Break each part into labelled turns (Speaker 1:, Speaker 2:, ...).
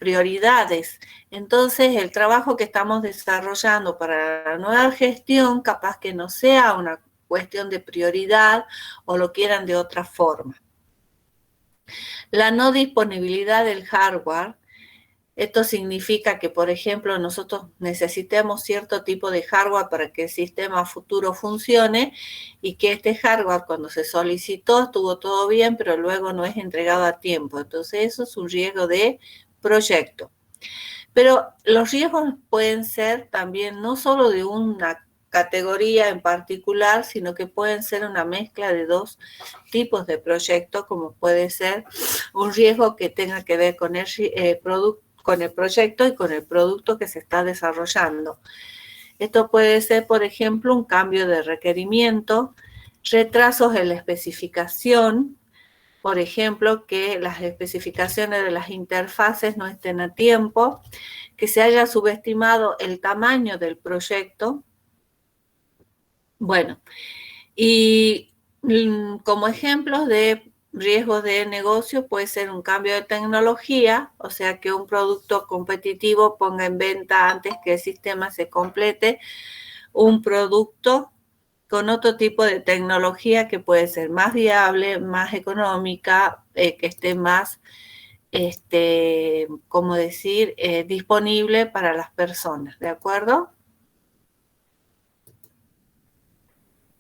Speaker 1: prioridades. Entonces, el trabajo que estamos desarrollando para la nueva gestión, capaz que no sea una cuestión de prioridad o lo quieran de otra forma. La no disponibilidad del hardware. Esto significa que, por ejemplo, nosotros necesitemos cierto tipo de hardware para que el sistema futuro funcione y que este hardware, cuando se solicitó, estuvo todo bien, pero luego no es entregado a tiempo. Entonces, eso es un riesgo de proyecto. Pero los riesgos pueden ser también no solo de una categoría en particular, sino que pueden ser una mezcla de dos tipos de proyectos, como puede ser un riesgo que tenga que ver con el proyecto y con el producto que se está desarrollando. Esto puede ser, por ejemplo, un cambio de requerimiento, retrasos en la especificación, por ejemplo, que las especificaciones de las interfaces no estén a tiempo, que se haya subestimado el tamaño del proyecto. Bueno, y como ejemplos de riesgos de negocio puede ser un cambio de tecnología, o sea que un producto competitivo ponga en venta antes que el sistema se complete un producto con otro tipo de tecnología que puede ser más viable, más económica, que esté más, ¿cómo decir?, disponible para las personas, ¿de acuerdo?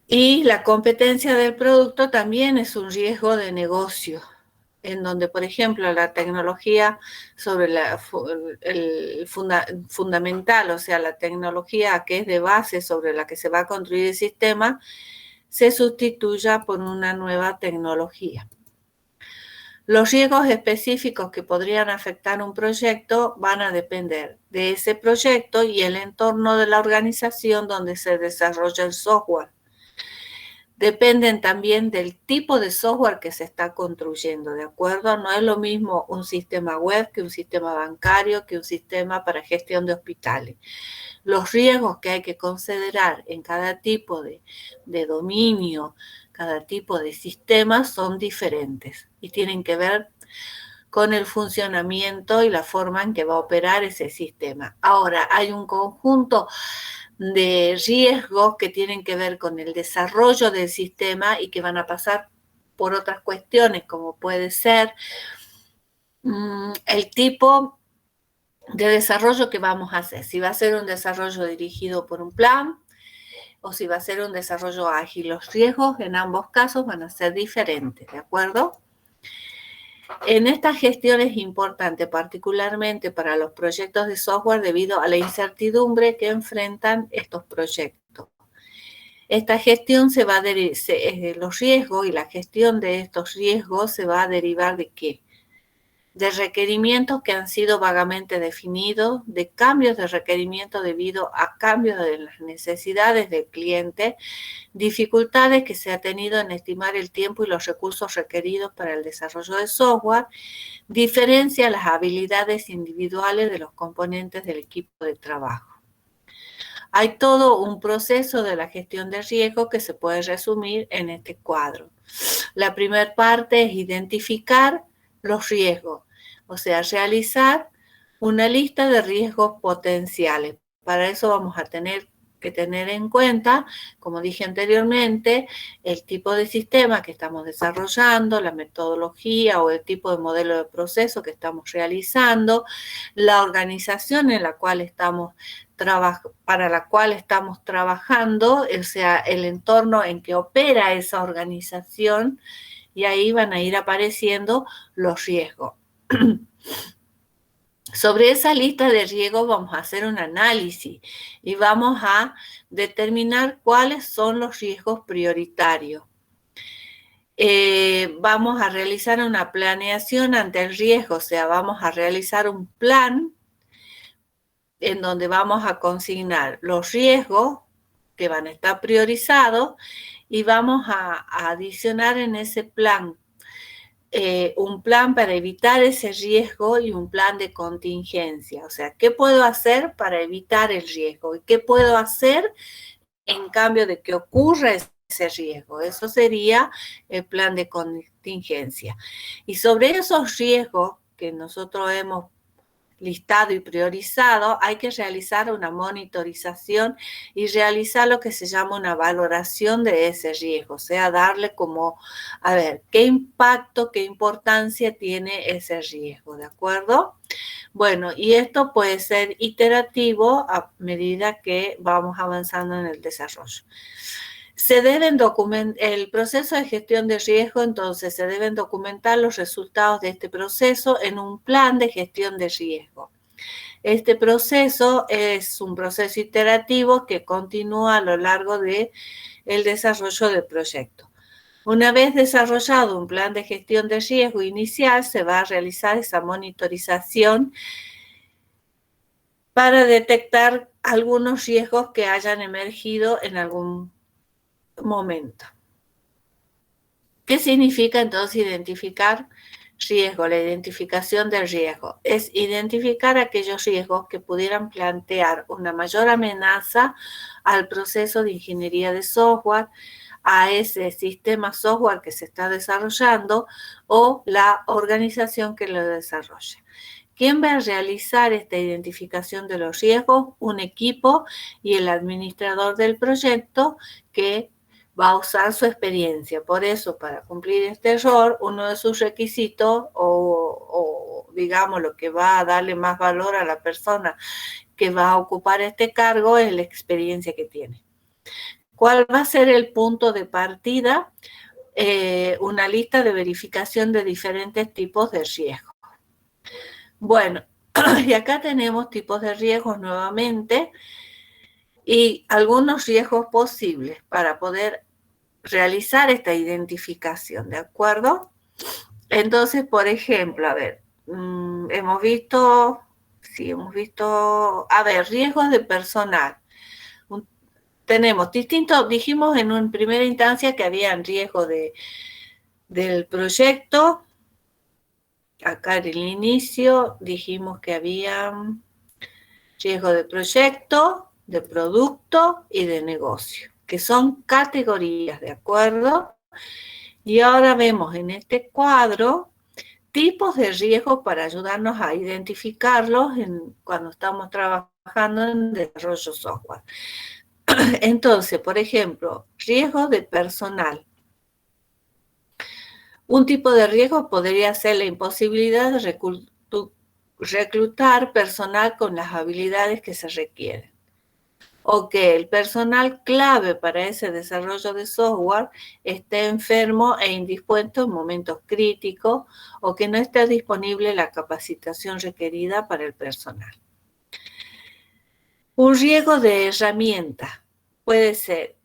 Speaker 1: Y la competencia del producto también es un riesgo de negocio, en donde, por ejemplo, la tecnología sobre fundamental, o sea, la tecnología que es de base sobre la que se va a construir el sistema, se sustituya por una nueva tecnología. Los riesgos específicos que podrían afectar un proyecto van a depender de ese proyecto y el entorno de la organización donde se desarrolla el software. Dependen también del tipo de software que se está construyendo, ¿de acuerdo? No es lo mismo un sistema web que un sistema bancario, que un sistema para gestión de hospitales. Los riesgos que hay que considerar en cada tipo de dominio, cada tipo de sistema son diferentes y tienen que ver con el funcionamiento y la forma en que va a operar ese sistema. Ahora, hay un conjunto de riesgos que tienen que ver con el desarrollo del sistema y que van a pasar por otras cuestiones, como puede ser el tipo de desarrollo que vamos a hacer. Si va a ser un desarrollo dirigido por un plan o si va a ser un desarrollo ágil. Los riesgos en ambos casos van a ser diferentes, ¿de acuerdo? En esta gestión es importante, particularmente para los proyectos de software, debido a la incertidumbre que enfrentan estos proyectos. Esta gestión los riesgos y la gestión de estos riesgos se va a derivar de ¿qué? De requerimientos que han sido vagamente definidos, de cambios de requerimiento debido a cambios de las necesidades del cliente, dificultades que se ha tenido en estimar el tiempo y los recursos requeridos para el desarrollo de software, diferencia las habilidades individuales de los componentes del equipo de trabajo. Hay todo un proceso de la gestión de riesgo que se puede resumir en este cuadro. La primera parte es identificar los riesgos, o sea, realizar una lista de riesgos potenciales. Para eso vamos a tener que tener en cuenta, como dije anteriormente, el tipo de sistema que estamos desarrollando, la metodología o el tipo de modelo de proceso que estamos realizando, la organización en la cual para la cual estamos trabajando, o sea, el entorno en que opera esa organización, y ahí van a ir apareciendo los riesgos. Sobre esa lista de riesgos vamos a hacer un análisis y vamos a determinar cuáles son los riesgos prioritarios. Vamos a realizar una planeación ante el riesgo, o sea, vamos a realizar un plan en donde vamos a consignar los riesgos que van a estar priorizados y vamos a adicionar en ese plan un plan para evitar ese riesgo y un plan de contingencia. O sea, ¿qué puedo hacer para evitar el riesgo? ¿Y qué puedo hacer en cambio de que ocurra ese riesgo? Eso sería el plan de contingencia. Y sobre esos riesgos que nosotros hemos listado y priorizado, hay que realizar una monitorización y realizar lo que se llama una valoración de ese riesgo, o sea, darle como, a ver, qué impacto, qué importancia tiene ese riesgo, ¿de acuerdo? Bueno, y esto puede ser iterativo a medida que vamos avanzando en el desarrollo. Se deben documentar el proceso de gestión de riesgo, entonces se deben documentar los resultados de este proceso en un plan de gestión de riesgo. Este proceso es un proceso iterativo que continúa a lo largo del desarrollo del proyecto. Una vez desarrollado un plan de gestión de riesgo inicial, se va a realizar esa monitorización para detectar algunos riesgos que hayan emergido en algún momento. ¿Qué significa entonces identificar riesgo? La identificación del riesgo es identificar aquellos riesgos que pudieran plantear una mayor amenaza al proceso de ingeniería de software, a ese sistema software que se está desarrollando o la organización que lo desarrolla. ¿Quién va a realizar esta identificación de los riesgos? Un equipo y el administrador del proyecto que va a usar su experiencia. Por eso, para cumplir este rol, uno de sus requisitos o digamos lo que va a darle más valor a la persona que va a ocupar este cargo es la experiencia que tiene. ¿Cuál va a ser el punto de partida? Una lista de verificación de diferentes tipos de riesgos. Bueno, y acá tenemos tipos de riesgos nuevamente y algunos riesgos posibles para poder realizar esta identificación, ¿de acuerdo? Entonces, por ejemplo, a ver, hemos visto, a ver, riesgos de personal. Tenemos distintos, dijimos en una primera instancia que habían riesgos del proyecto. Acá en el inicio dijimos que había riesgo de proyecto, de producto y de negocio, que son categorías, ¿de acuerdo? Y ahora vemos en este cuadro tipos de riesgo para ayudarnos a identificarlos cuando estamos trabajando en desarrollo software. Entonces, por ejemplo, riesgo de personal. Un tipo de riesgo podría ser la imposibilidad de reclutar personal con las habilidades que se requieren. O que el personal clave para ese desarrollo de software esté enfermo e indispuesto en momentos críticos o que no esté disponible la capacitación requerida para el personal. Un riesgo de herramienta puede ser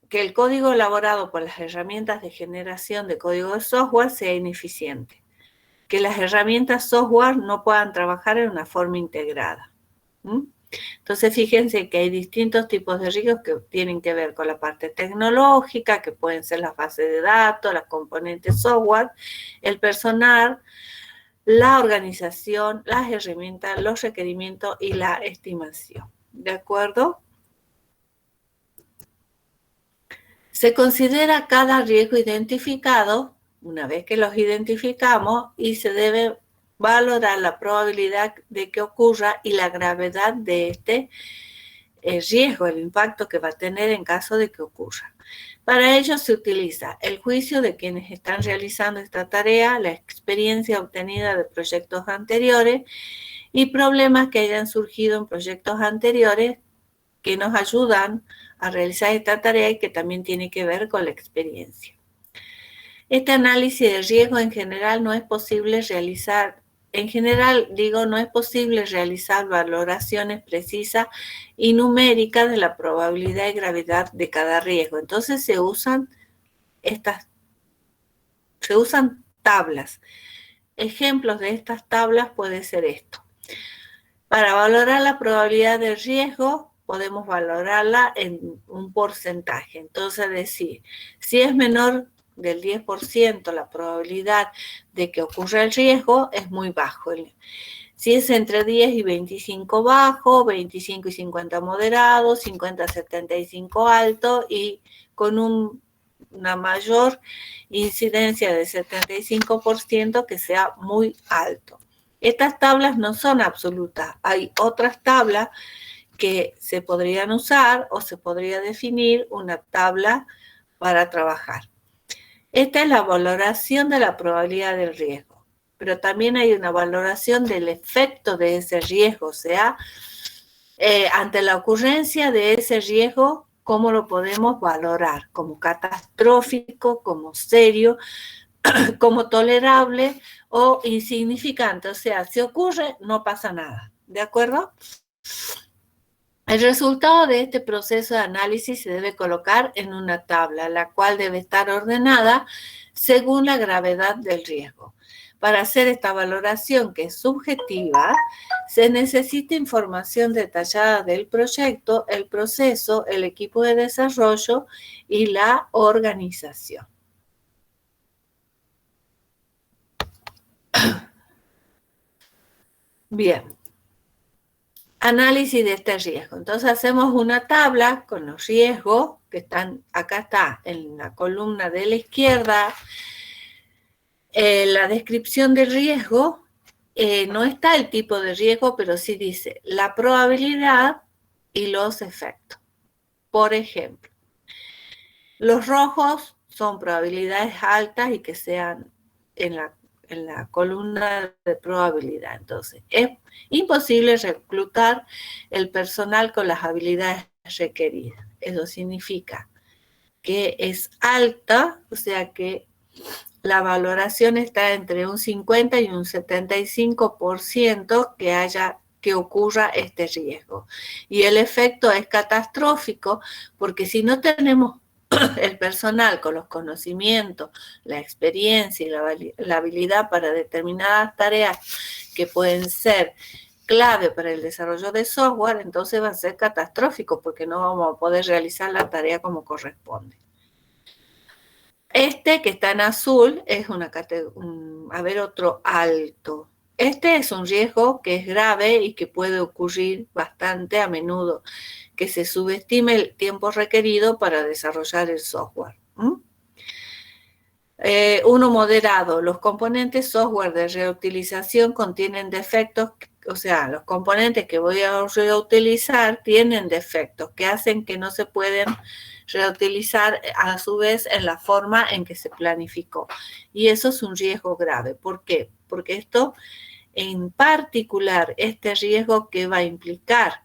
Speaker 1: que el código elaborado por las herramientas de generación de código de software sea ineficiente, que las herramientas software no puedan trabajar en una forma integrada. Entonces, fíjense que hay distintos tipos de riesgos que tienen que ver con la parte tecnológica, que pueden ser las bases de datos, las componentes software, el personal, la organización, las herramientas, los requerimientos y la estimación. ¿De acuerdo? Se considera cada riesgo identificado, una vez que los identificamos, y se debe valorar la probabilidad de que ocurra y la gravedad de este riesgo, el impacto que va a tener en caso de que ocurra. Para ello se utiliza el juicio de quienes están realizando esta tarea, la experiencia obtenida de proyectos anteriores y problemas que hayan surgido en proyectos anteriores que nos ayudan a realizar esta tarea y que también tiene que ver con la experiencia. Este análisis de riesgo en general no es posible realizar, no es posible realizar valoraciones precisas y numéricas de la probabilidad y gravedad de cada riesgo. Entonces se usan tablas. Ejemplos de estas tablas puede ser esto. Para valorar la probabilidad de riesgo, podemos valorarla en un porcentaje. Entonces, decir, si es menor del 10% la probabilidad de que ocurra el riesgo, es muy bajo. Si es entre 10 y 25 bajo, 25 y 50 moderado, 50 a 75 alto y con una mayor incidencia de 75% que sea muy alto. Estas tablas no son absolutas. Hay otras tablas que se podrían usar o se podría definir una tabla para trabajar. Esta es la valoración de la probabilidad del riesgo, pero también hay una valoración del efecto de ese riesgo, o sea, ante la ocurrencia de ese riesgo, ¿cómo lo podemos valorar? Como catastrófico, como serio, como tolerable o insignificante. O sea, si ocurre, no pasa nada. ¿De acuerdo? El resultado de este proceso de análisis se debe colocar en una tabla, la cual debe estar ordenada según la gravedad del riesgo. Para hacer esta valoración, que es subjetiva, se necesita información detallada del proyecto, el proceso, el equipo de desarrollo y la organización. Bien. Análisis de este riesgo. Entonces hacemos una tabla con los riesgos que están, acá está en la columna de la izquierda. La descripción del riesgo, no está el tipo de riesgo, pero sí dice la probabilidad y los efectos. Por ejemplo, los rojos son probabilidades altas y que sean en la columna de probabilidad. Entonces, es imposible reclutar el personal con las habilidades requeridas. Eso significa que es alta, o sea que la valoración está entre un 50 y un 75% que ocurra este riesgo. Y el efecto es catastrófico porque si no tenemos el personal con los conocimientos, la experiencia y la habilidad para determinadas tareas que pueden ser clave para el desarrollo de software, entonces va a ser catastrófico porque no vamos a poder realizar la tarea como corresponde. Este que está en azul es otro alto. Este es un riesgo que es grave y que puede ocurrir bastante a menudo, que se subestime el tiempo requerido para desarrollar el software. Uno moderado. Los componentes software de reutilización contienen defectos, o sea, los componentes que voy a reutilizar tienen defectos que hacen que no se pueden reutilizar a su vez en la forma en que se planificó. Y eso es un riesgo grave. ¿Por qué? Porque esto, en particular, este riesgo que va a implicar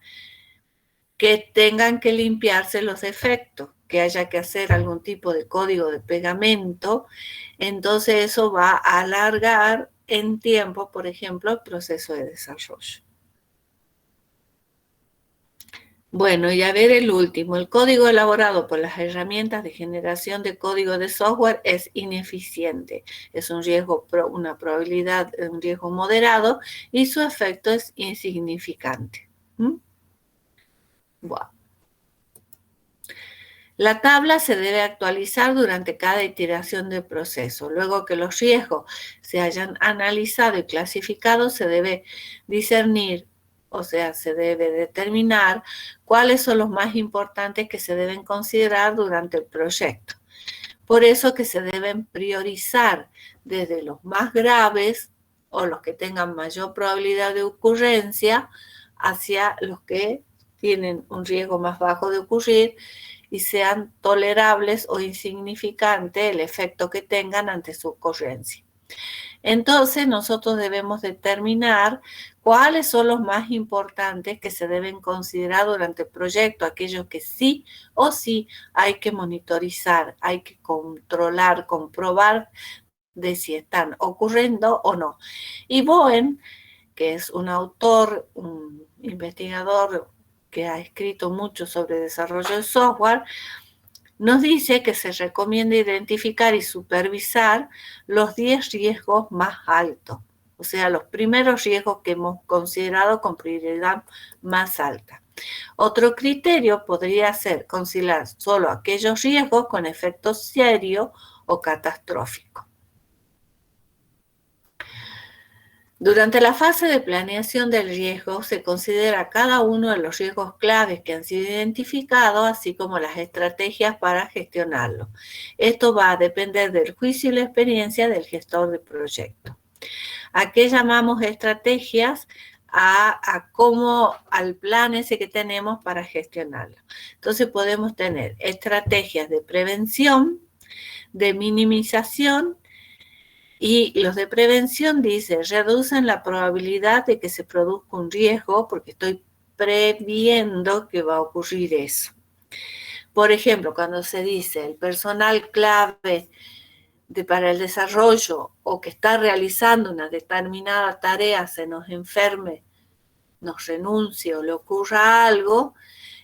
Speaker 1: que tengan que limpiarse los defectos, que haya que hacer algún tipo de código de pegamento, entonces eso va a alargar en tiempo, por ejemplo, el proceso de desarrollo. Bueno, y a ver el último. El código elaborado por las herramientas de generación de código de software es ineficiente. Es un riesgo, una probabilidad, un riesgo moderado y su efecto es insignificante. Bueno. La tabla se debe actualizar durante cada iteración del proceso. Luego que los riesgos se hayan analizado y clasificado, se debe discernir, o sea, se debe determinar cuáles son los más importantes que se deben considerar durante el proyecto. Por eso que se deben priorizar desde los más graves o los que tengan mayor probabilidad de ocurrencia hacia los que tienen un riesgo más bajo de ocurrir y sean tolerables o insignificantes el efecto que tengan ante su ocurrencia. Entonces, nosotros debemos determinar cuáles son los más importantes que se deben considerar durante el proyecto, aquellos que sí o sí hay que monitorizar, hay que controlar, comprobar de si están ocurriendo o no. Y Bowen, que es un autor, un investigador que ha escrito mucho sobre desarrollo de software, nos dice que se recomienda identificar y supervisar los 10 riesgos más altos, o sea, los primeros riesgos que hemos considerado con prioridad más alta. Otro criterio podría ser considerar solo aquellos riesgos con efecto serio o catastrófico. Durante la fase de planeación del riesgo se considera cada uno de los riesgos claves que han sido identificados, así como las estrategias para gestionarlo. Esto va a depender del juicio y la experiencia del gestor de proyecto. ¿A qué llamamos estrategias? Al plan ese que tenemos para gestionarlo. Entonces podemos tener estrategias de prevención, de minimización, y los de prevención dice, reducen la probabilidad de que se produzca un riesgo porque estoy previendo que va a ocurrir eso. Por ejemplo, cuando se dice el personal clave para el desarrollo o que está realizando una determinada tarea se nos enferme, nos renuncie o le ocurra algo,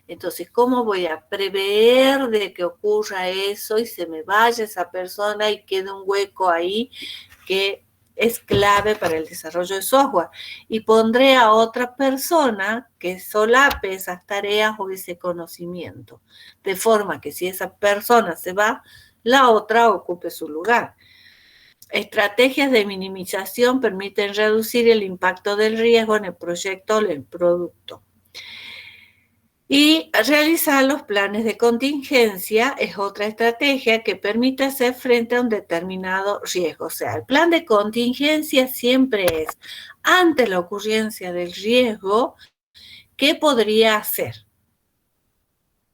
Speaker 1: entonces, ¿cómo voy a prever de que ocurra eso y se me vaya esa persona y quede un hueco ahí que es clave para el desarrollo de software? Y pondré a otra persona que solape esas tareas o ese conocimiento, de forma que si esa persona se va, la otra ocupe su lugar. Estrategias de minimización permiten reducir el impacto del riesgo en el proyecto o en el producto. Y realizar los planes de contingencia es otra estrategia que permite hacer frente a un determinado riesgo. O sea, el plan de contingencia siempre es, ante la ocurrencia del riesgo, ¿qué podría hacer?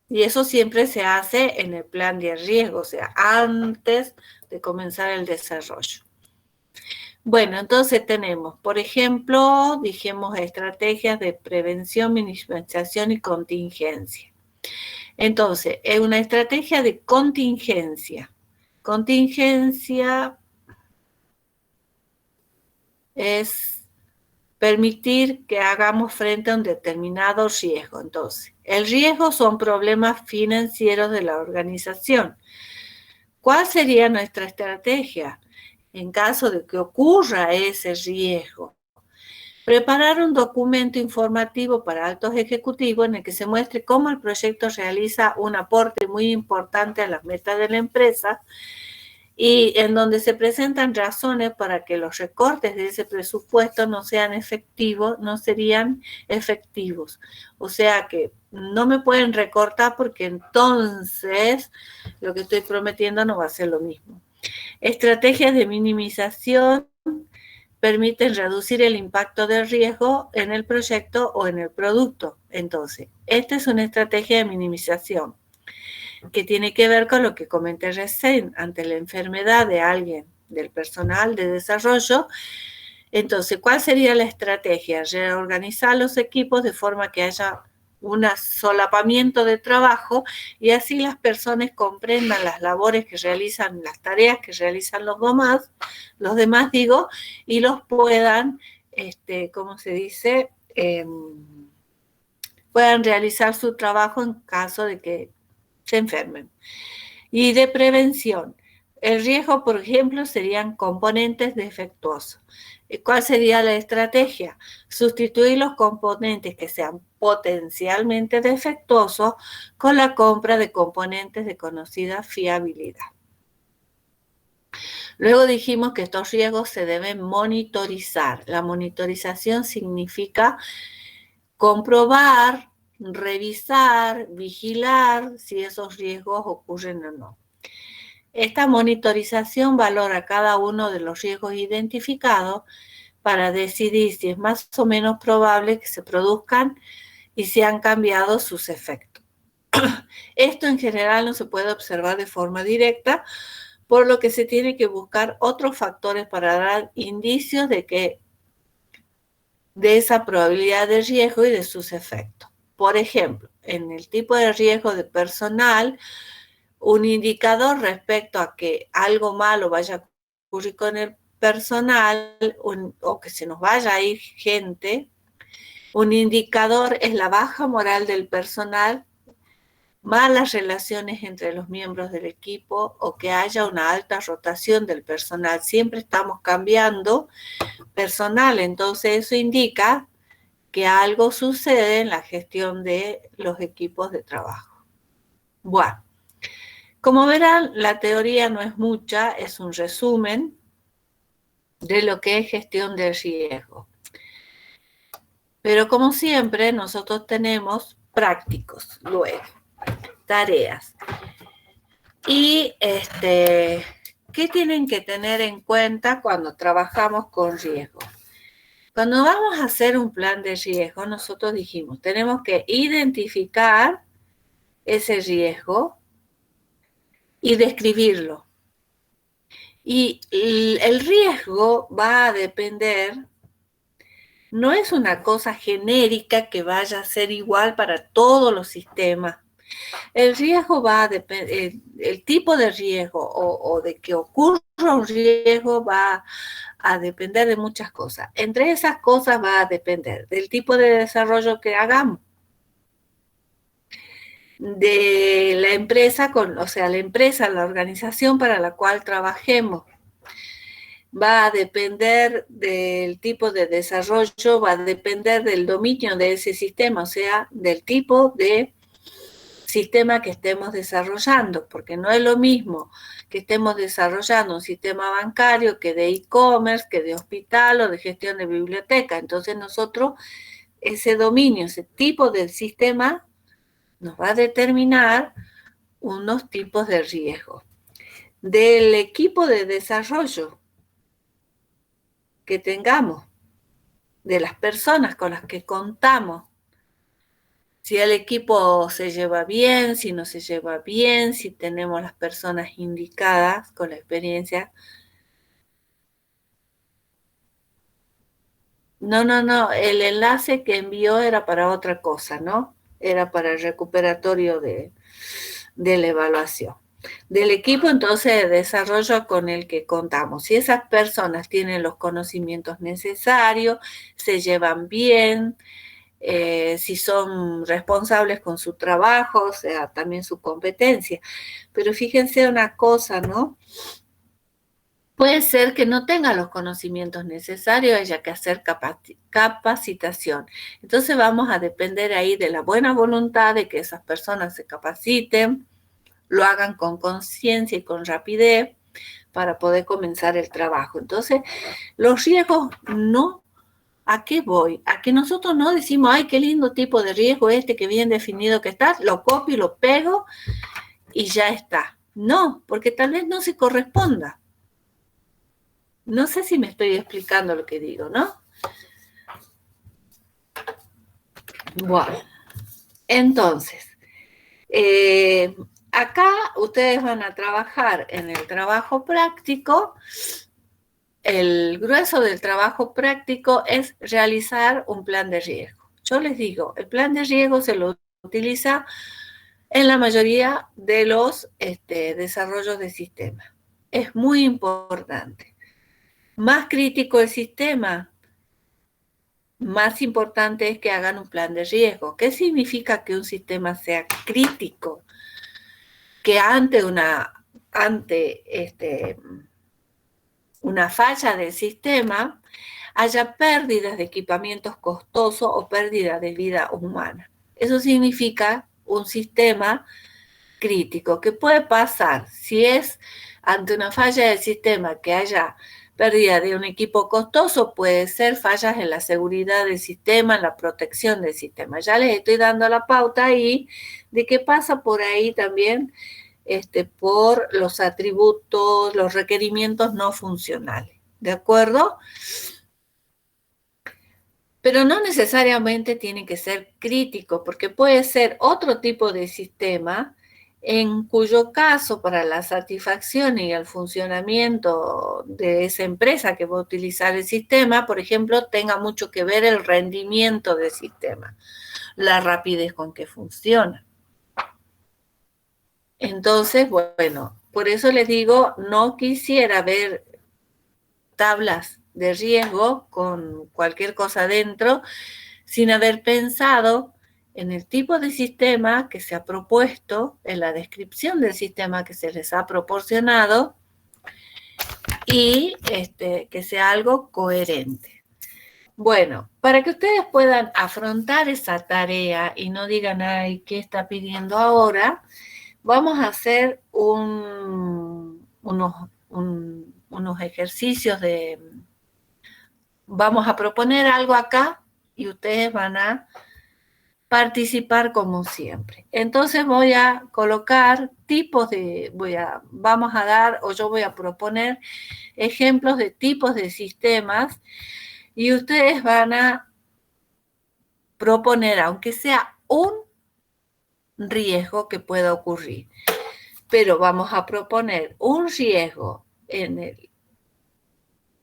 Speaker 1: Y eso siempre se hace en el plan de riesgo, o sea, antes de comenzar el desarrollo. Bueno, entonces tenemos, por ejemplo, dijimos estrategias de prevención, minimización y contingencia. Entonces, es una estrategia de contingencia. Contingencia es permitir que hagamos frente a un determinado riesgo. Entonces, el riesgo son problemas financieros de la organización. ¿Cuál sería nuestra estrategia en caso de que ocurra ese riesgo? Preparar un documento informativo para altos ejecutivos en el que se muestre cómo el proyecto realiza un aporte muy importante a las metas de la empresa y en donde se presentan razones para que los recortes de ese presupuesto no serían efectivos. O sea que no me pueden recortar porque entonces lo que estoy prometiendo no va a ser lo mismo. Estrategias de minimización permiten reducir el impacto del riesgo en el proyecto o en el producto. Entonces, esta es una estrategia de minimización que tiene que ver con lo que comenté recién, ante la enfermedad de alguien del personal de desarrollo. Entonces, ¿cuál sería la estrategia? Reorganizar los equipos de forma que haya un solapamiento de trabajo y así las personas comprendan las labores que realizan, las tareas que realizan los demás y los puedan, ¿cómo se dice? Puedan realizar su trabajo en caso de que se enfermen. Y de prevención. El riesgo, por ejemplo, serían componentes defectuosos. ¿Cuál sería la estrategia? Sustituir los componentes que sean potencialmente defectuosos con la compra de componentes de conocida fiabilidad. Luego dijimos que estos riesgos se deben monitorizar. La monitorización significa comprobar, revisar, vigilar si esos riesgos ocurren o no. Esta monitorización valora cada uno de los riesgos identificados para decidir si es más o menos probable que se produzcan y si han cambiado sus efectos. Esto en general no se puede observar de forma directa, por lo que se tiene que buscar otros factores para dar indicios de esa probabilidad de riesgo y de sus efectos. Por ejemplo, en el tipo de riesgo de personal, un indicador respecto a que algo malo vaya a ocurrir con el personal o que se nos vaya a ir gente, un indicador es la baja moral del personal, malas relaciones entre los miembros del equipo o que haya una alta rotación del personal. Siempre estamos cambiando personal, entonces eso indica que algo sucede en la gestión de los equipos de trabajo. Bueno, como verán, la teoría no es mucha, es un resumen de lo que es gestión de riesgo. Pero como siempre, nosotros tenemos prácticos luego, tareas. Y ¿qué tienen que tener en cuenta cuando trabajamos con riesgo? Cuando vamos a hacer un plan de riesgo, nosotros dijimos, tenemos que identificar ese riesgo y describirlo. Y el riesgo va a depender, no es una cosa genérica que vaya a ser igual para todos los sistemas. El riesgo va a depender, el tipo de riesgo o de que ocurra un riesgo va a depender de muchas cosas. Entre esas cosas va a depender del tipo de desarrollo que hagamos, de la empresa, la organización para la cual trabajemos. Va a depender del tipo de desarrollo, va a depender del dominio de ese sistema, o sea, del tipo de sistema que estemos desarrollando, porque no es lo mismo que estemos desarrollando un sistema bancario que de e-commerce, que de hospital o de gestión de biblioteca. Entonces nosotros, ese dominio, ese tipo de sistema nos va a determinar unos tipos de riesgo. Del equipo de desarrollo que tengamos, de las personas con las que contamos, si el equipo se lleva bien, si no se lleva bien, si tenemos las personas indicadas con la experiencia. No, el enlace que envió era para otra cosa, ¿no? Era para el recuperatorio de la evaluación. Del equipo entonces de desarrollo con el que contamos. Si esas personas tienen los conocimientos necesarios, se llevan bien, si son responsables con su trabajo, o sea, también su competencia. Pero fíjense una cosa, ¿no? Puede ser que no tenga los conocimientos necesarios, haya que hacer capacitación. Entonces vamos a depender ahí de la buena voluntad de que esas personas se capaciten, lo hagan con conciencia y con rapidez para poder comenzar el trabajo. Entonces, los riesgos no. ¿A qué voy? A que nosotros no decimos, ay, qué lindo tipo de riesgo este, que bien definido que está, lo copio, lo pego y ya está. No, porque tal vez no se corresponda. No sé si me estoy explicando lo que digo, ¿no? Bueno, entonces, acá ustedes van a trabajar en el trabajo práctico. El grueso del trabajo práctico es realizar un plan de riesgo. Yo les digo, el plan de riesgo se lo utiliza en la mayoría de los desarrollos de sistemas. Es muy importante. Más crítico el sistema, más importante es que hagan un plan de riesgo. ¿Qué significa que un sistema sea crítico? Que ante una falla del sistema haya pérdidas de equipamientos costosos o pérdida de vida humana. Eso significa un sistema crítico. ¿Qué puede pasar? Si es ante una falla del sistema que haya pérdida de un equipo costoso, puede ser fallas en la seguridad del sistema, en la protección del sistema. Ya les estoy dando la pauta ahí de qué pasa por ahí también por los atributos, los requerimientos no funcionales. ¿De acuerdo? Pero no necesariamente tiene que ser crítico, porque puede ser otro tipo de sistema en cuyo caso para la satisfacción y el funcionamiento de esa empresa que va a utilizar el sistema, por ejemplo, tenga mucho que ver el rendimiento del sistema, la rapidez con que funciona. Entonces, bueno, por eso les digo, no quisiera ver tablas de riesgo con cualquier cosa dentro, sin haber pensado en el tipo de sistema que se ha propuesto, en la descripción del sistema que se les ha proporcionado y que sea algo coherente. Bueno, para que ustedes puedan afrontar esa tarea y no digan, ay, ¿qué está pidiendo ahora? Vamos a hacer unos ejercicios vamos a proponer algo acá y ustedes van a participar como siempre. Entonces voy a colocar tipos de, vamos a dar, o yo voy a proponer ejemplos de tipos de sistemas y ustedes van a proponer, aunque sea un riesgo que pueda ocurrir. Pero vamos a proponer un riesgo en el,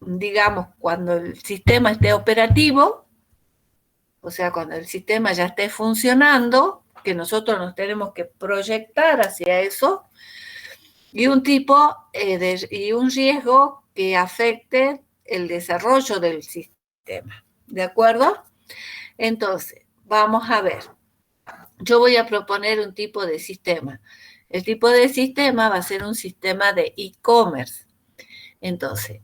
Speaker 1: digamos, cuando el sistema esté operativo, o sea, cuando el sistema ya esté funcionando, que nosotros nos tenemos que proyectar hacia eso, y un tipo y un riesgo que afecte el desarrollo del sistema. ¿De acuerdo? Entonces, vamos a ver. Yo voy a proponer un tipo de sistema. El tipo de sistema va a ser un sistema de e-commerce. Entonces,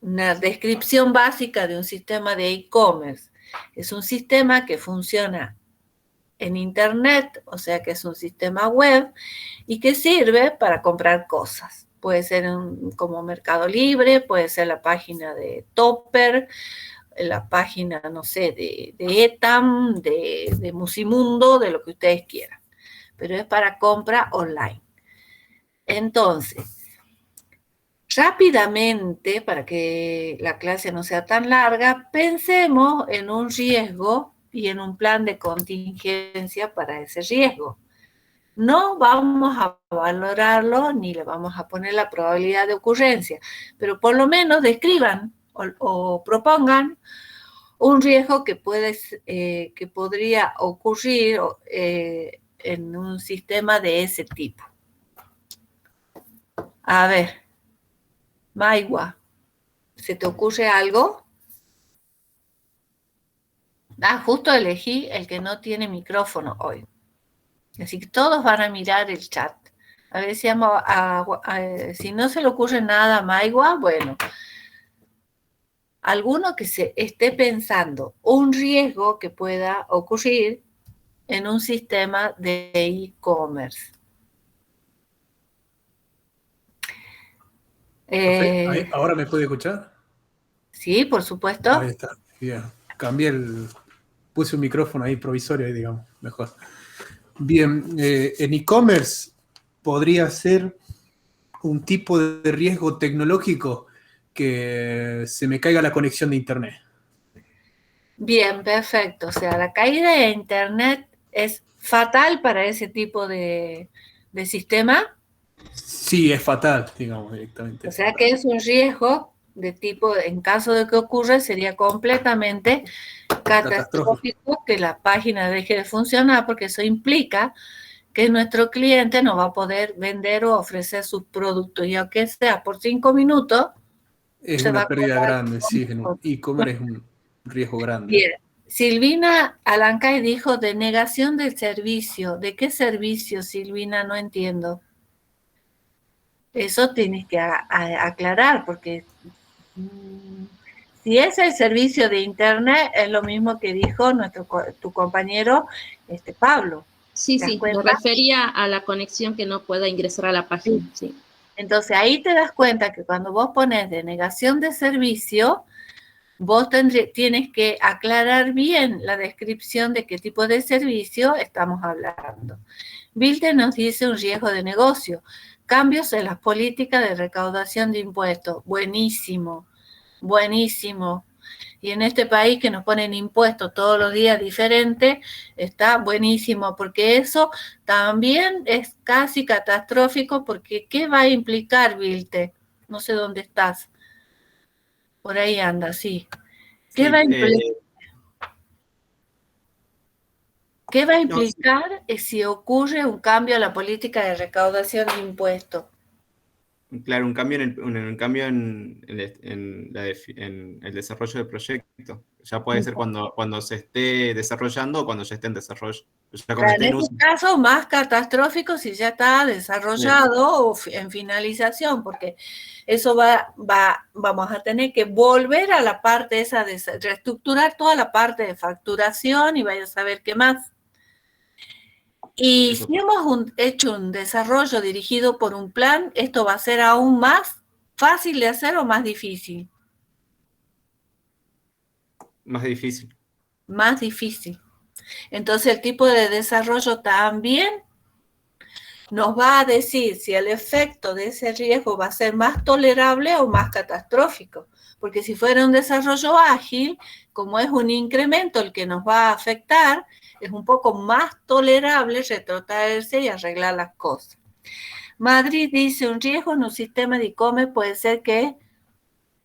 Speaker 1: una descripción básica de un sistema de e-commerce. Es un sistema que funciona en Internet, o sea que es un sistema web y que sirve para comprar cosas. Puede ser como Mercado Libre, puede ser la página de Topper, la página, no sé, de Etam, de Musimundo, de lo que ustedes quieran. Pero es para compra online. Entonces, rápidamente, para que la clase no sea tan larga, pensemos en un riesgo y en un plan de contingencia para ese riesgo. No vamos a valorarlo ni le vamos a poner la probabilidad de ocurrencia, pero por lo menos describan o propongan un riesgo que podría ocurrir en un sistema de ese tipo. A ver, Maigua, ¿se te ocurre algo? Ah, justo elegí el que no tiene micrófono hoy. Así que todos van a mirar el chat. A ver si, si no se le ocurre nada a Maigua, bueno, alguno que se esté pensando un riesgo que pueda ocurrir en un sistema de e-commerce.
Speaker 2: ¿Ahora me puede escuchar?
Speaker 1: Sí, por supuesto.
Speaker 2: Ahí está, bien. Puse un micrófono ahí provisorio, ahí, digamos, mejor. Bien, en e-commerce podría ser un tipo de riesgo tecnológico que se me caiga la conexión de internet.
Speaker 1: Bien, perfecto. O sea, la caída de internet es fatal para ese tipo de sistema.
Speaker 2: Sí, es fatal, digamos, directamente.
Speaker 1: O sea que es un riesgo de tipo, en caso de que ocurra, sería completamente catastrófico que la página deje de funcionar, porque eso implica que nuestro cliente no va a poder vender o ofrecer sus productos, y aunque sea por 5 minutos,
Speaker 2: Es
Speaker 1: se va
Speaker 2: una
Speaker 1: a
Speaker 2: pérdida
Speaker 1: acordar.
Speaker 2: grande, sí, en un e-commerce es un riesgo grande.
Speaker 1: Bien. Silvina Alancay dijo denegación del servicio. ¿De qué servicio, Silvina? No entiendo. Eso tienes que aclarar, porque si es el servicio de internet, es lo mismo que dijo tu compañero Pablo.
Speaker 3: Sí, sí, me refería a la conexión que no pueda ingresar a la página. Sí.
Speaker 1: Entonces ahí te das cuenta que cuando vos pones denegación de servicio, vos tienes que aclarar bien la descripción de qué tipo de servicio estamos hablando. Bilte nos dice un riesgo de negocio, cambios en las políticas de recaudación de impuestos. Buenísimo, buenísimo. Y en este país que nos ponen impuestos todos los días diferentes, está buenísimo, porque eso también es casi catastrófico, porque ¿qué va a implicar, Bilte? No sé dónde estás. Por ahí anda, sí. ¿Qué va a implicar? ¿Qué va a implicar si ocurre un cambio a la política de recaudación de impuestos?
Speaker 4: Claro, un cambio en el desarrollo del proyecto. Ya puede ser cuando se esté desarrollando o cuando ya esté en desarrollo.
Speaker 1: En este caso, más catastrófico si ya está desarrollado o en finalización, porque eso vamos a tener que volver a la parte esa de reestructurar toda la parte de facturación y vaya a saber qué más. Y si hemos hecho un desarrollo dirigido por un plan, ¿esto va a ser aún más fácil de hacer o más difícil?
Speaker 4: Más difícil.
Speaker 1: Más difícil. Entonces el tipo de desarrollo también nos va a decir si el efecto de ese riesgo va a ser más tolerable o más catastrófico. Porque si fuera un desarrollo ágil, como es un incremento el que nos va a afectar, es un poco más tolerable retrotraerse y arreglar las cosas. Madrid dice, un riesgo en un sistema de e-commerce puede ser que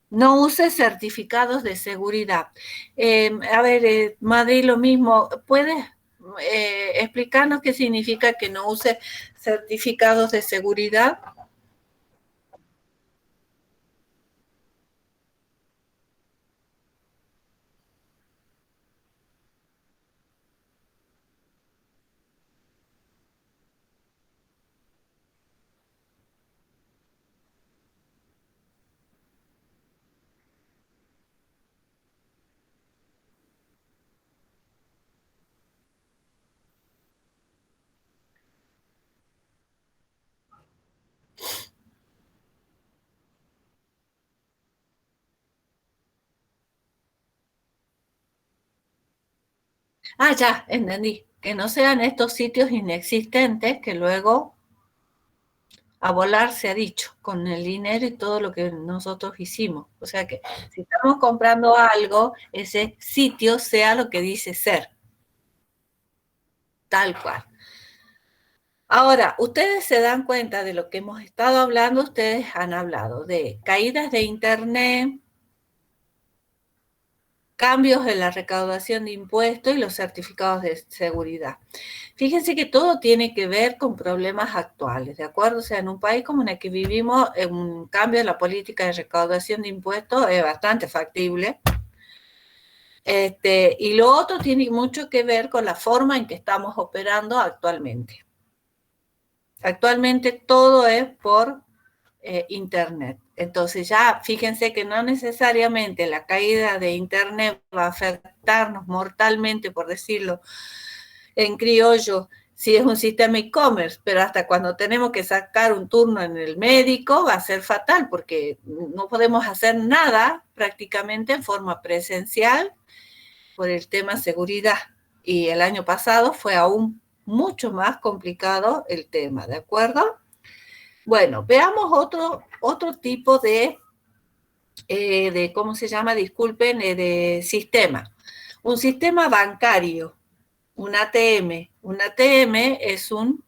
Speaker 1: no use certificados de seguridad. Madrid, lo mismo. ¿Puedes explicarnos qué significa que no use certificados de seguridad? Ah, ya, entendí. Que no sean estos sitios inexistentes que luego a volar se ha dicho, con el dinero y todo lo que nosotros hicimos. O sea que si estamos comprando algo, ese sitio sea lo que dice ser. Tal cual. Ahora, ustedes se dan cuenta de lo que hemos estado hablando, ustedes han hablado de caídas de internet, cambios en la recaudación de impuestos y los certificados de seguridad. Fíjense que todo tiene que ver con problemas actuales, ¿de acuerdo? O sea, en un país como en el que vivimos, un cambio en la política de recaudación de impuestos es bastante factible. Y lo otro tiene mucho que ver con la forma en que estamos operando actualmente. Actualmente todo es por Internet. Entonces ya fíjense que no necesariamente la caída de Internet va a afectarnos mortalmente, por decirlo en criollo, si es un sistema e-commerce, pero hasta cuando tenemos que sacar un turno en el médico va a ser fatal porque no podemos hacer nada prácticamente en forma presencial por el tema seguridad. Y el año pasado fue aún mucho más complicado el tema, ¿de acuerdo? Bueno, veamos otro tipo de ¿cómo se llama? Disculpen, de sistema. Un sistema bancario, un ATM. Un ATM es un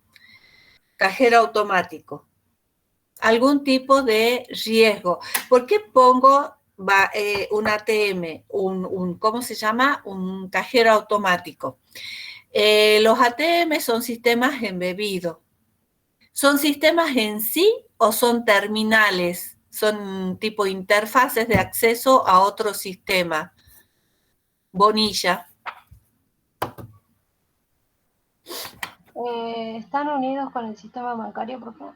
Speaker 1: cajero automático. Algún tipo de riesgo. ¿Por qué pongo un ATM? ¿Cómo se llama? Un cajero automático. Los ATM son sistemas embebidos. ¿Son sistemas en sí o son terminales? Son tipo interfaces de acceso a otro sistema. Bonilla.
Speaker 5: ¿Están unidos con el sistema bancario, por favor?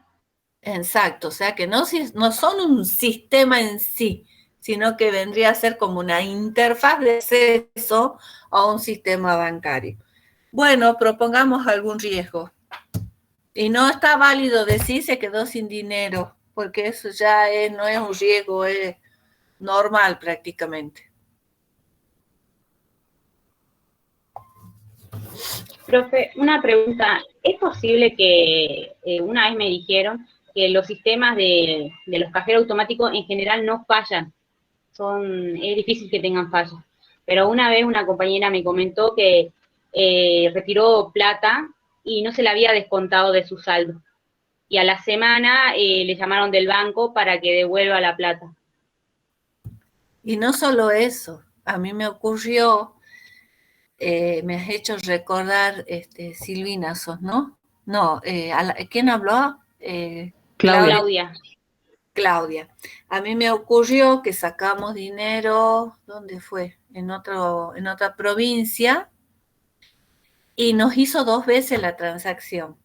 Speaker 1: Exacto, o sea que no son un sistema en sí, sino que vendría a ser como una interfaz de acceso a un sistema bancario. Bueno, propongamos algún riesgo. Y no está válido decir se quedó sin dinero, porque eso ya no es un riesgo, es normal prácticamente.
Speaker 6: Profe, una pregunta. ¿Es posible que una vez me dijeron que los sistemas de los cajeros automáticos en general no fallan? Es difícil que tengan fallas. Pero una vez una compañera me comentó que retiró plata y no se la había descontado de su saldo. Y a la semana le llamaron del banco para que devuelva la plata.
Speaker 1: Y no solo eso, a mí me ocurrió, me has hecho recordar Silvina Sos, ¿no? No, ¿quién habló?
Speaker 6: Claudia.
Speaker 1: Claudia. A mí me ocurrió que sacamos dinero, ¿dónde fue? En otra provincia, y nos hizo 2 veces la transacción.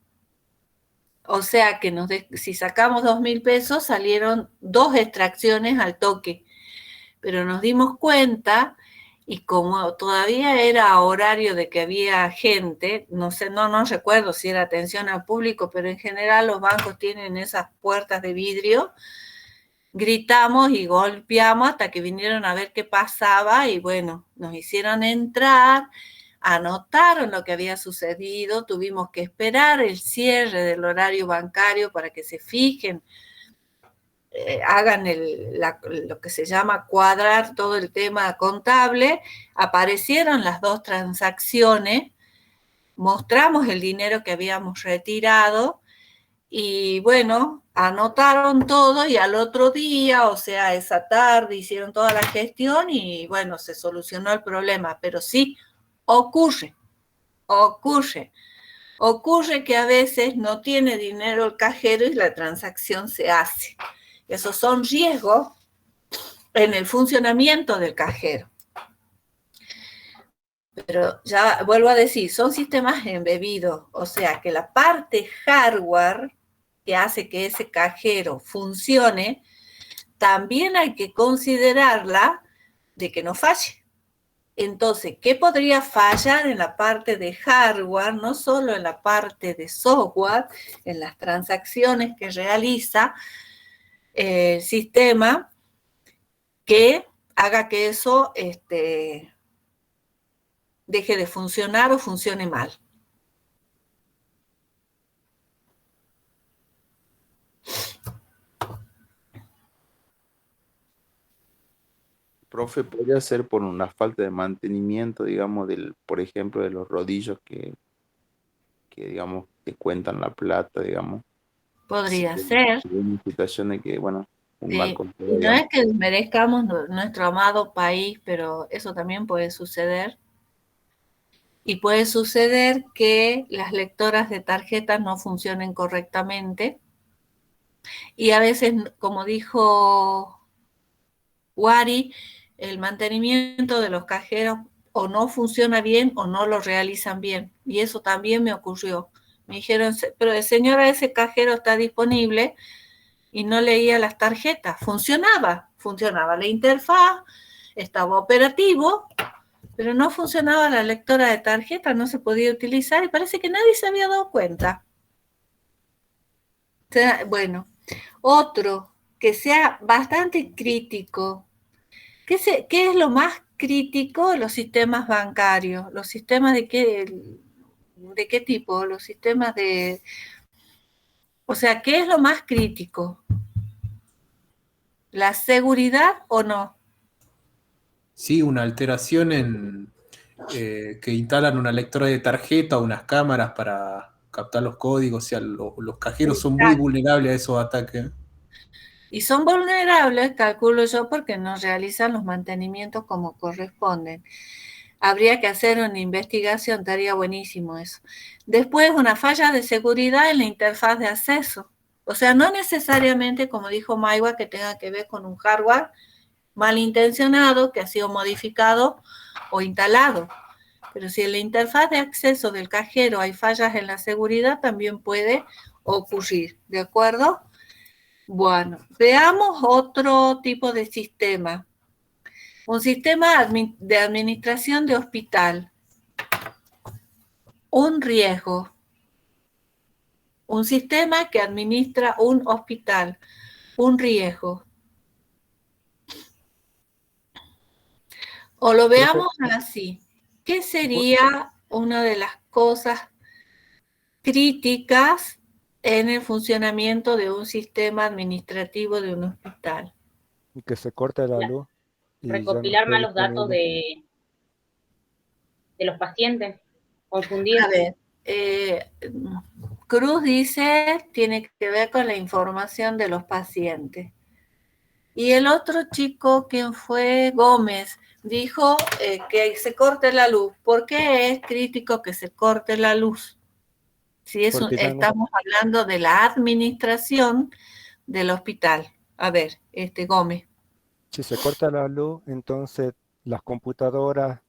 Speaker 1: O sea que si sacamos 2.000 pesos, salieron 2 extracciones al toque. Pero nos dimos cuenta, y como todavía era horario de que había gente, no recuerdo si era atención al público, pero en general los bancos tienen esas puertas de vidrio, gritamos y golpeamos hasta que vinieron a ver qué pasaba, y bueno, nos hicieron entrar, anotaron lo que había sucedido, tuvimos que esperar el cierre del horario bancario para que se fijen, hagan lo que se llama cuadrar todo el tema contable, aparecieron las 2 transacciones, mostramos el dinero que habíamos retirado y bueno, anotaron todo y al otro día, o sea, esa tarde hicieron toda la gestión y bueno, se solucionó el problema, pero sí ocurre que a veces no tiene dinero el cajero y la transacción se hace. Esos son riesgos en el funcionamiento del cajero. Pero ya vuelvo a decir, son sistemas embebidos, o sea que la parte hardware que hace que ese cajero funcione, también hay que considerarla de que no falle. Entonces, ¿qué podría fallar en la parte de hardware, no solo en la parte de software, en las transacciones que realiza el sistema, que haga que eso deje de funcionar o funcione mal?
Speaker 7: Profe, podría ser por una falta de mantenimiento, digamos, por ejemplo, de los rodillos digamos, que cuentan la plata, digamos.
Speaker 1: Podría
Speaker 7: Sí,
Speaker 1: ser.
Speaker 7: una situación de que, bueno, un mal control,
Speaker 1: Y no
Speaker 7: digamos.
Speaker 1: es que desmerezcamos nuestro amado país, pero eso también puede suceder. Y puede suceder que las lectoras de tarjetas no funcionen correctamente. Y a veces, como dijo Wari, el mantenimiento de los cajeros o no funciona bien o no lo realizan bien. Y eso también me ocurrió. Me dijeron, pero señora, ese cajero está disponible, y no leía las tarjetas. Funcionaba la interfaz, estaba operativo, pero no funcionaba la lectora de tarjetas, no se podía utilizar y parece que nadie se había dado cuenta. O sea, bueno, otro que sea bastante crítico. ¿Qué es lo más crítico de los sistemas bancarios? ¿Los sistemas de qué tipo? Los sistemas de... O sea, ¿qué es lo más crítico? ¿La seguridad o no?
Speaker 2: Sí, una alteración en que instalan una lectora de tarjeta o unas cámaras para captar los códigos. O sea, los cajeros son muy vulnerables a esos ataques.
Speaker 1: Y son vulnerables, calculo yo, porque no realizan los mantenimientos como corresponden. Habría que hacer una investigación, estaría buenísimo eso. Después, una falla de seguridad en la interfaz de acceso. O sea, no necesariamente, como dijo Maiwa, que tenga que ver con un hardware malintencionado que ha sido modificado o instalado. Pero si en la interfaz de acceso del cajero hay fallas en la seguridad, también puede ocurrir, ¿de acuerdo? Bueno, veamos otro tipo de sistema. Un sistema de administración de hospital. Un riesgo. Un sistema que administra un hospital. Un riesgo. O lo veamos así. ¿Qué sería una de las cosas críticas en el funcionamiento de un sistema administrativo de un hospital?
Speaker 8: Que se corte la luz y ya no
Speaker 6: Recopilar
Speaker 8: esté
Speaker 6: malos datos
Speaker 8: disponible.
Speaker 6: de los pacientes, confundir.
Speaker 1: A ver, Cruz dice, tiene que ver con la información de los pacientes. Y el otro chico, quien fue Gómez, dijo que se corte la luz. ¿Por qué es crítico que se corte la luz? Si estamos hablando de la administración del hospital. A ver, Gómez.
Speaker 8: Si se corta la luz, entonces las computadoras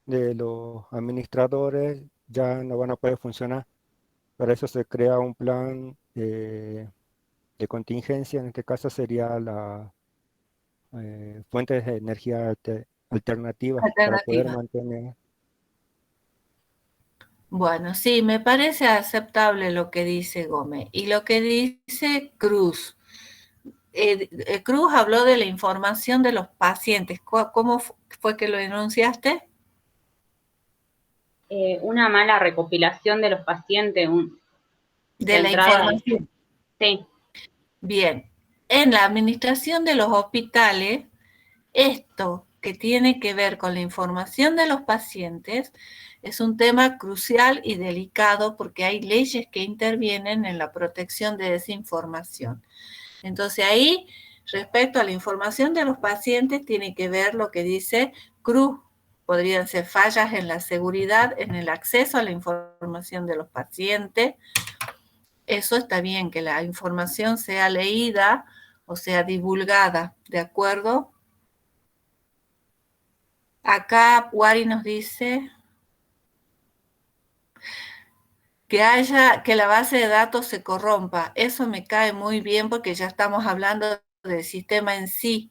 Speaker 8: de los administradores ya no van a poder funcionar. Para eso se crea un plan de contingencia, en este caso sería la fuentes de energía alternativas para poder mantener.
Speaker 1: Bueno, sí, me parece aceptable lo que dice Gómez. Y lo que dice Cruz. Cruz habló de la información de los pacientes. ¿Cómo fue que lo enunciaste?
Speaker 6: una mala recopilación de los pacientes.
Speaker 1: De la
Speaker 6: entrada.
Speaker 1: información.
Speaker 6: Sí.
Speaker 1: Bien, en la administración de los hospitales, esto que tiene que ver con la información de los pacientes es un tema crucial y delicado porque hay leyes que intervienen en la protección de esa información. Entonces ahí, respecto a la información de los pacientes, tiene que ver lo que dice CRUZ. Podrían ser fallas en la seguridad, en el acceso a la información de los pacientes. Eso está bien, que la información sea leída o sea divulgada, ¿de acuerdo? Acá Wari nos dice que la base de datos se corrompa. Eso me cae muy bien porque ya estamos hablando del sistema en sí,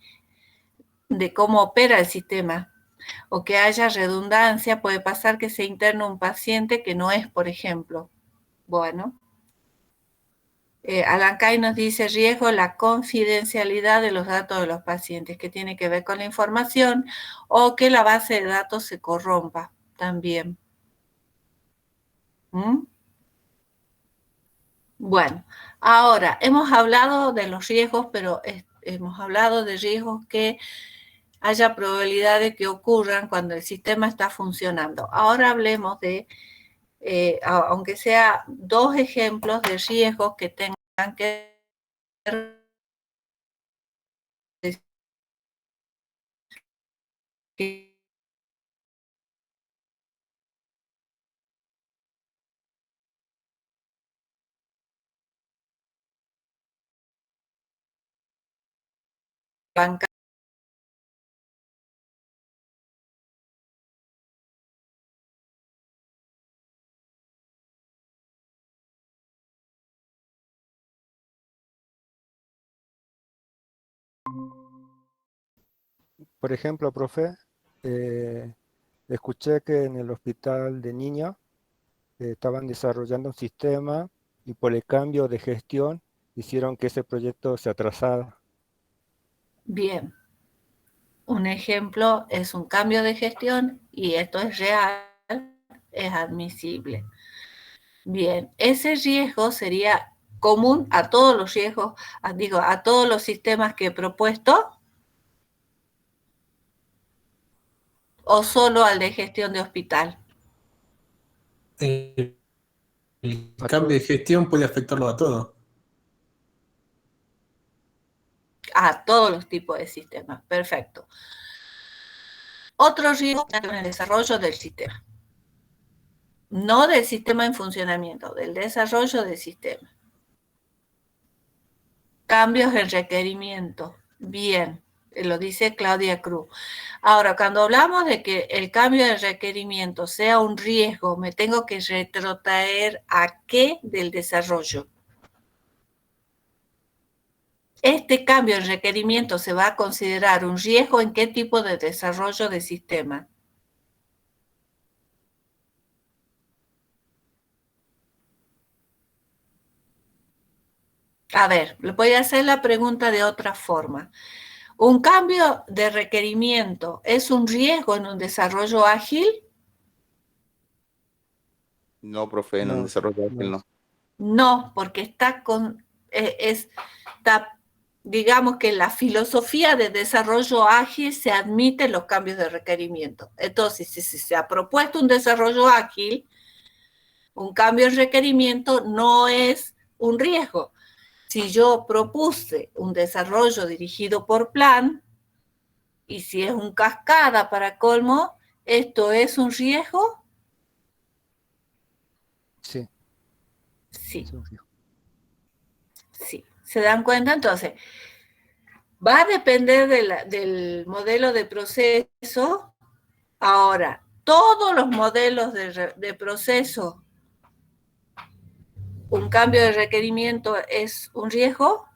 Speaker 1: de cómo opera el sistema. O que haya redundancia, puede pasar que se interne un paciente que no es, por ejemplo. Bueno. Alan Kay nos dice riesgo la confidencialidad de los datos de los pacientes, que tiene que ver con la información, o que la base de datos se corrompa también. Bueno, ahora hemos hablado de los riesgos, pero hemos hablado de riesgos que haya probabilidad de que ocurran cuando el sistema está funcionando. Ahora hablemos de, aunque sea 2 ejemplos de riesgos que tengan que ver banca.
Speaker 8: Por ejemplo, profe, escuché que en el hospital de niños estaban desarrollando un sistema y por el cambio de gestión hicieron que ese proyecto se atrasara.
Speaker 1: Bien. Un ejemplo es un cambio de gestión y esto es real, es admisible. Bien, ese riesgo sería común a todos los riesgos, a todos los sistemas que he propuesto, o solo al de gestión de hospital.
Speaker 2: El cambio de gestión puede afectarlo a todo.
Speaker 1: A todos los tipos de sistemas, perfecto. Otro riesgo es el desarrollo del sistema. No del sistema en funcionamiento, del desarrollo del sistema. Cambios en requerimiento. Bien, lo dice Claudia Cruz. Ahora, cuando hablamos de que el cambio de requerimiento sea un riesgo, me tengo que retrotraer a qué del desarrollo. Este cambio en requerimiento se va a considerar un riesgo en qué tipo de desarrollo de sistema. A ver, le voy a hacer la pregunta de otra forma. ¿Un cambio de requerimiento es un riesgo en un desarrollo ágil?
Speaker 7: No, profe, en un desarrollo ágil no.
Speaker 1: No, porque está digamos que en la filosofía de desarrollo ágil se admiten los cambios de requerimiento. Entonces, si se ha propuesto un desarrollo ágil, un cambio de requerimiento no es un riesgo. Si yo propuse un desarrollo dirigido por plan, y si es un cascada para colmo, ¿esto es un riesgo?
Speaker 8: Sí.
Speaker 1: Sí. Sí. ¿Se dan cuenta? Entonces, va a depender del modelo de proceso. Ahora, todos los modelos de proceso, ¿un cambio de requerimiento es un riesgo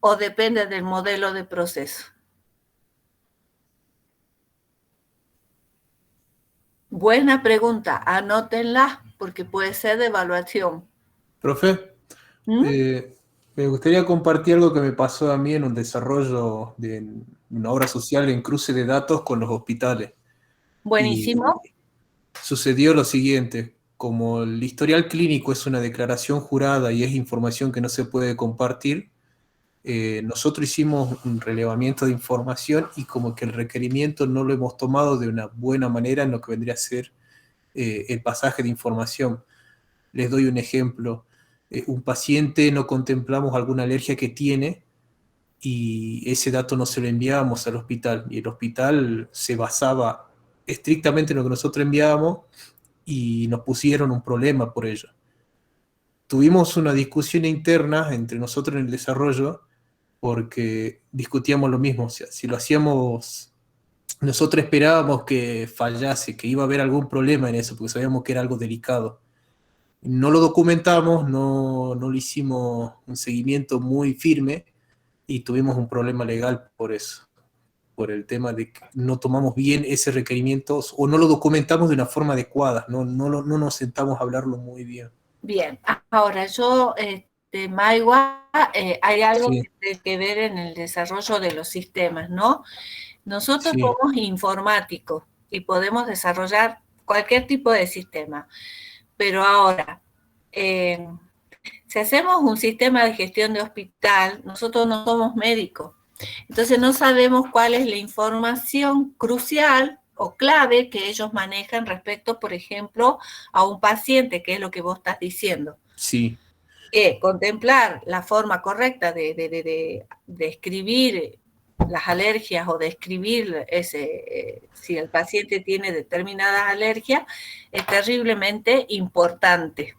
Speaker 1: o depende del modelo de proceso? Buena pregunta, anótenla porque puede ser de evaluación.
Speaker 2: Profe, me gustaría compartir algo que me pasó a mí en un desarrollo de una obra social en cruce de datos con los hospitales.
Speaker 1: Buenísimo.
Speaker 2: sucedió lo siguiente. Como el historial clínico es una declaración jurada y es información que no se puede compartir, nosotros hicimos un relevamiento de información y como que el requerimiento no lo hemos tomado de una buena manera en lo que vendría a ser el pasaje de información. Les doy un ejemplo. Un paciente no contemplamos alguna alergia que tiene y ese dato no se lo enviábamos al hospital. Y el hospital se basaba estrictamente en lo que nosotros enviábamos y nos pusieron un problema por ello. Tuvimos una discusión interna entre nosotros en el desarrollo porque discutíamos lo mismo. O sea, si lo hacíamos, nosotros esperábamos que fallase, que iba a haber algún problema en eso, porque sabíamos que era algo delicado. No lo documentamos, no le hicimos un seguimiento muy firme y tuvimos un problema legal por eso, por el tema de que no tomamos bien ese requerimiento o no lo documentamos de una forma adecuada, no nos sentamos a hablarlo muy bien.
Speaker 1: Bien, ahora yo, Maigua, hay algo
Speaker 2: Sí.
Speaker 1: que tiene que ver en el desarrollo de los sistemas, ¿no? Nosotros
Speaker 2: Sí.
Speaker 1: somos informáticos y podemos desarrollar cualquier tipo de sistema, pero ahora, si hacemos un sistema de gestión de hospital, nosotros no somos médicos, entonces no sabemos cuál es la información crucial o clave que ellos manejan respecto, por ejemplo, a un paciente, que es lo que vos estás diciendo.
Speaker 2: Sí.
Speaker 1: Contemplar la forma correcta de escribir las alergias o de escribir si el paciente tiene determinadas alergias es terriblemente importante.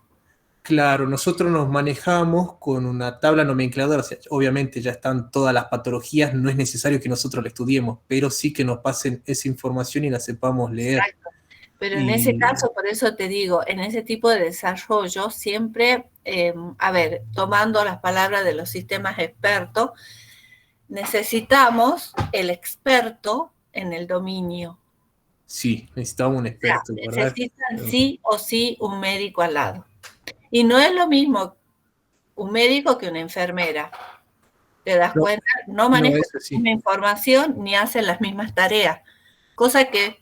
Speaker 2: Claro, nosotros nos manejamos con una tabla nomencladora, o sea, obviamente ya están todas las patologías, no es necesario que nosotros la estudiemos, pero sí que nos pasen esa información y la sepamos leer.
Speaker 1: Exacto. Pero en ese caso, por eso te digo, en ese tipo de desarrollo siempre, tomando las palabras de los sistemas expertos, necesitamos el experto en el dominio.
Speaker 2: Sí, necesitamos un experto,
Speaker 1: O sea,
Speaker 2: ¿verdad?
Speaker 1: necesitan sí o sí un médico al lado. Y no es lo mismo un médico que una enfermera. ¿Te das cuenta? No manejan la misma información ni hacen las mismas tareas. Cosa que,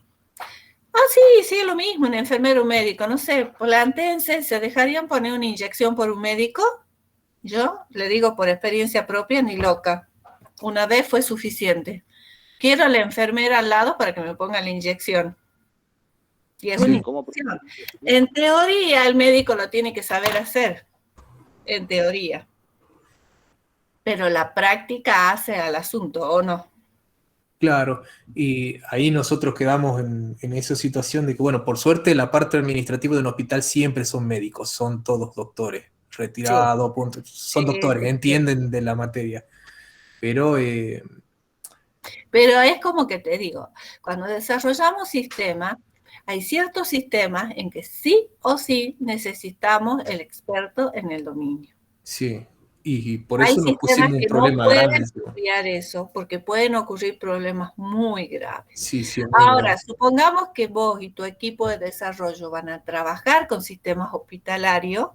Speaker 1: sí, es lo mismo, un enfermero, un médico. No sé, plantéense, ¿se dejarían poner una inyección por un médico? Yo le digo por experiencia propia, ni loca. Una vez fue suficiente. Quiero a la enfermera al lado para que me ponga la inyección. Y es una inyección. En teoría, el médico lo tiene que saber hacer. En teoría. Pero la práctica hace al asunto, ¿o no?
Speaker 2: Claro, y ahí nosotros quedamos en esa situación de que, bueno, por suerte la parte administrativa de un hospital siempre son médicos, son todos doctores, retirados, son doctores, entienden de la materia. Pero es
Speaker 1: como que te digo, cuando desarrollamos sistemas, hay ciertos sistemas en que sí o sí necesitamos el experto en el dominio.
Speaker 2: Sí, y por eso nos pusimos un problema
Speaker 1: grande.
Speaker 2: grande.
Speaker 1: No pueden estudiar eso, porque pueden ocurrir problemas muy graves.
Speaker 2: Sí,
Speaker 1: Ahora, supongamos que vos y tu equipo de desarrollo van a trabajar con sistemas hospitalarios,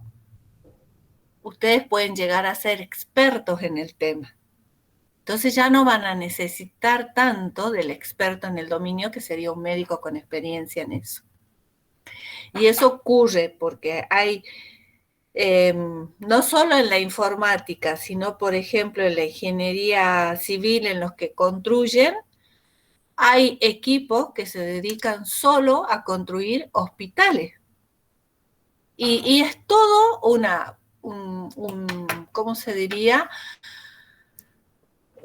Speaker 1: ustedes pueden llegar a ser expertos en el tema. Entonces ya no van a necesitar tanto del experto en el dominio, que sería un médico con experiencia en eso. Y eso ocurre porque hay, no solo en la informática, sino, por ejemplo, en la ingeniería civil, en los que construyen, hay equipos que se dedican solo a construir hospitales. Y es todo ¿cómo se diría?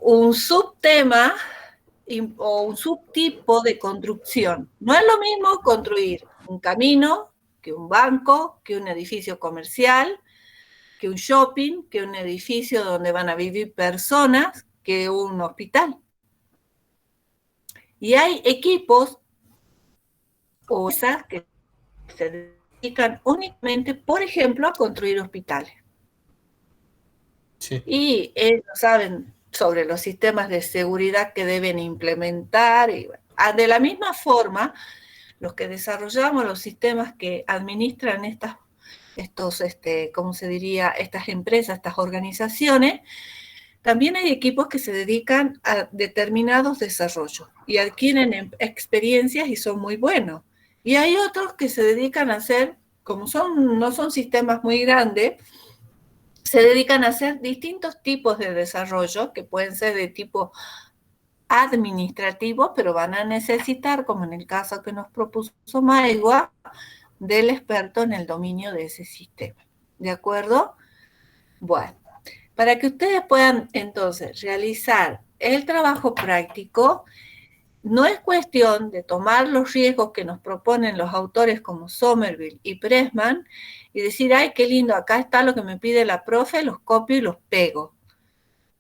Speaker 1: Un subtema o un subtipo de construcción. No es lo mismo construir un camino, que un banco, que un edificio comercial, que un shopping, que un edificio donde van a vivir personas, que un hospital. Y hay equipos o esas que se dedican únicamente, por ejemplo, a construir hospitales.
Speaker 2: Sí.
Speaker 1: Y ellos saben sobre los sistemas de seguridad que deben implementar. Y, de la misma forma, los que desarrollamos los sistemas que administran estas empresas, estas organizaciones, también hay equipos que se dedican a determinados desarrollos y adquieren experiencias y son muy buenos. Y hay otros que se dedican a hacer, como no son sistemas muy grandes, se dedican a hacer distintos tipos de desarrollo, que pueden ser de tipo administrativo, pero van a necesitar, como en el caso que nos propuso Maigua, del experto en el dominio de ese sistema. ¿De acuerdo? Bueno, para que ustedes puedan entonces realizar el trabajo práctico, no es cuestión de tomar los riesgos que nos proponen los autores como Somerville y Pressman y decir, ay, qué lindo, acá está lo que me pide la profe, los copio y los pego.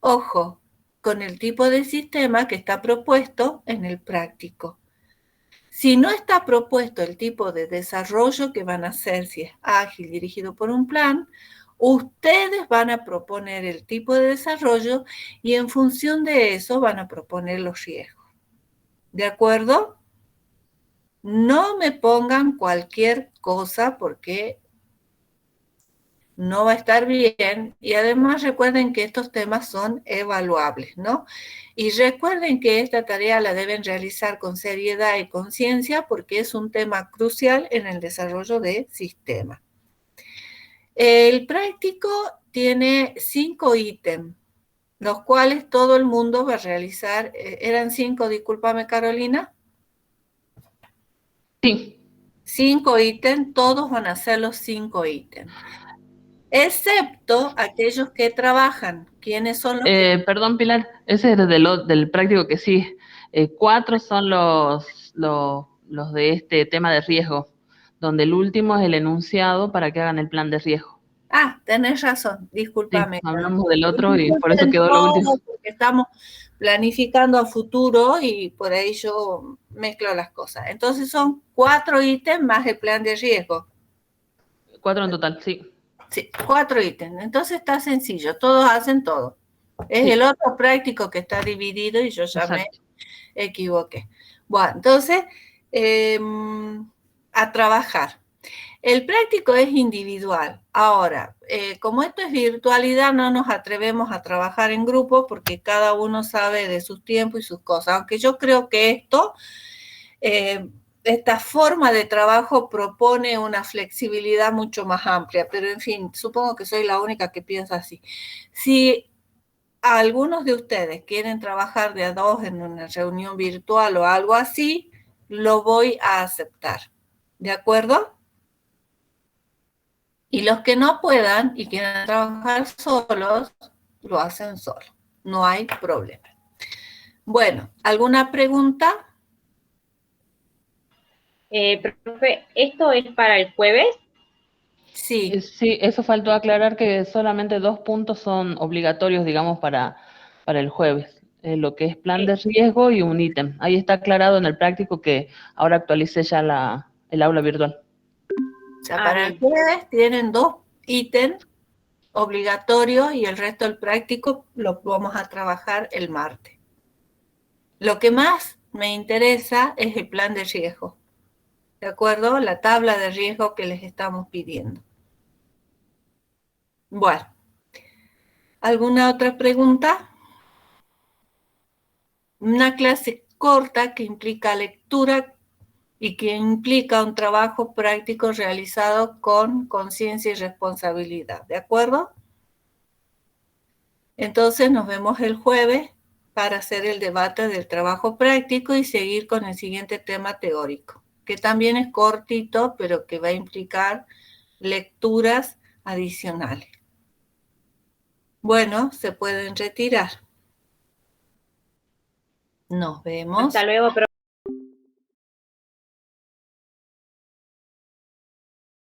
Speaker 1: Ojo, con el tipo de sistema que está propuesto en el práctico. Si no está propuesto el tipo de desarrollo que van a hacer, si es ágil, dirigido por un plan, ustedes van a proponer el tipo de desarrollo y en función de eso van a proponer los riesgos. ¿De acuerdo? No me pongan cualquier cosa porque no va a estar bien. Y además recuerden que estos temas son evaluables, ¿no? Y recuerden que esta tarea la deben realizar con seriedad y conciencia porque es un tema crucial en el desarrollo de sistemas. El práctico tiene 5 ítems, los cuales todo el mundo va a realizar. ¿Eran 5? Discúlpame, Carolina.
Speaker 9: Sí.
Speaker 1: 5 ítems, todos van a hacer los 5 ítems. Excepto aquellos que trabajan. ¿Quiénes son los que...?
Speaker 9: Perdón, Pilar, ese es del práctico que sí. 4 son los de este tema de riesgo, donde el último es el enunciado para que hagan el plan de riesgo.
Speaker 1: Ah, tenés razón, discúlpame.
Speaker 9: Sí, hablamos del otro y por eso quedó lo último.
Speaker 1: Porque estamos planificando a futuro y por ahí yo mezclo las cosas. Entonces son 4 ítems más el plan de riesgo.
Speaker 9: 4 en total, sí.
Speaker 1: Sí, 4 ítems. Entonces está sencillo, todos hacen todo. Es el otro práctico que está dividido y yo ya me equivoqué. Bueno, entonces, a trabajar. El práctico es individual. Ahora, como esto es virtualidad, no nos atrevemos a trabajar en grupo porque cada uno sabe de sus tiempos y sus cosas. Aunque yo creo que esta forma de trabajo propone una flexibilidad mucho más amplia, pero en fin, supongo que soy la única que piensa así. Si algunos de ustedes quieren trabajar de a 2 en una reunión virtual o algo así, lo voy a aceptar. ¿De acuerdo? Y los que no puedan y quieran trabajar solos, lo hacen solos. No hay problema. Bueno, ¿alguna pregunta?
Speaker 6: Profe, ¿esto es para el jueves?
Speaker 1: Sí.
Speaker 9: Sí, eso faltó aclarar que solamente 2 puntos son obligatorios, digamos, para el jueves. Lo que es plan de riesgo y un ítem. Ahí está aclarado en el práctico que ahora actualicé ya el aula virtual.
Speaker 1: O sea, para el jueves tienen 2 ítems obligatorios y el resto del práctico lo vamos a trabajar el martes. Lo que más me interesa es el plan de riesgo. ¿De acuerdo? La tabla de riesgo que les estamos pidiendo. Bueno. ¿Alguna otra pregunta? Una clase corta que implica lectura y que implica un trabajo práctico realizado con conciencia y responsabilidad. ¿De acuerdo? Entonces nos vemos el jueves para hacer el debate del trabajo práctico y seguir con el siguiente tema teórico, que también es cortito, pero que va a implicar lecturas adicionales. Bueno, se pueden retirar. Nos vemos.
Speaker 6: Hasta luego, profe.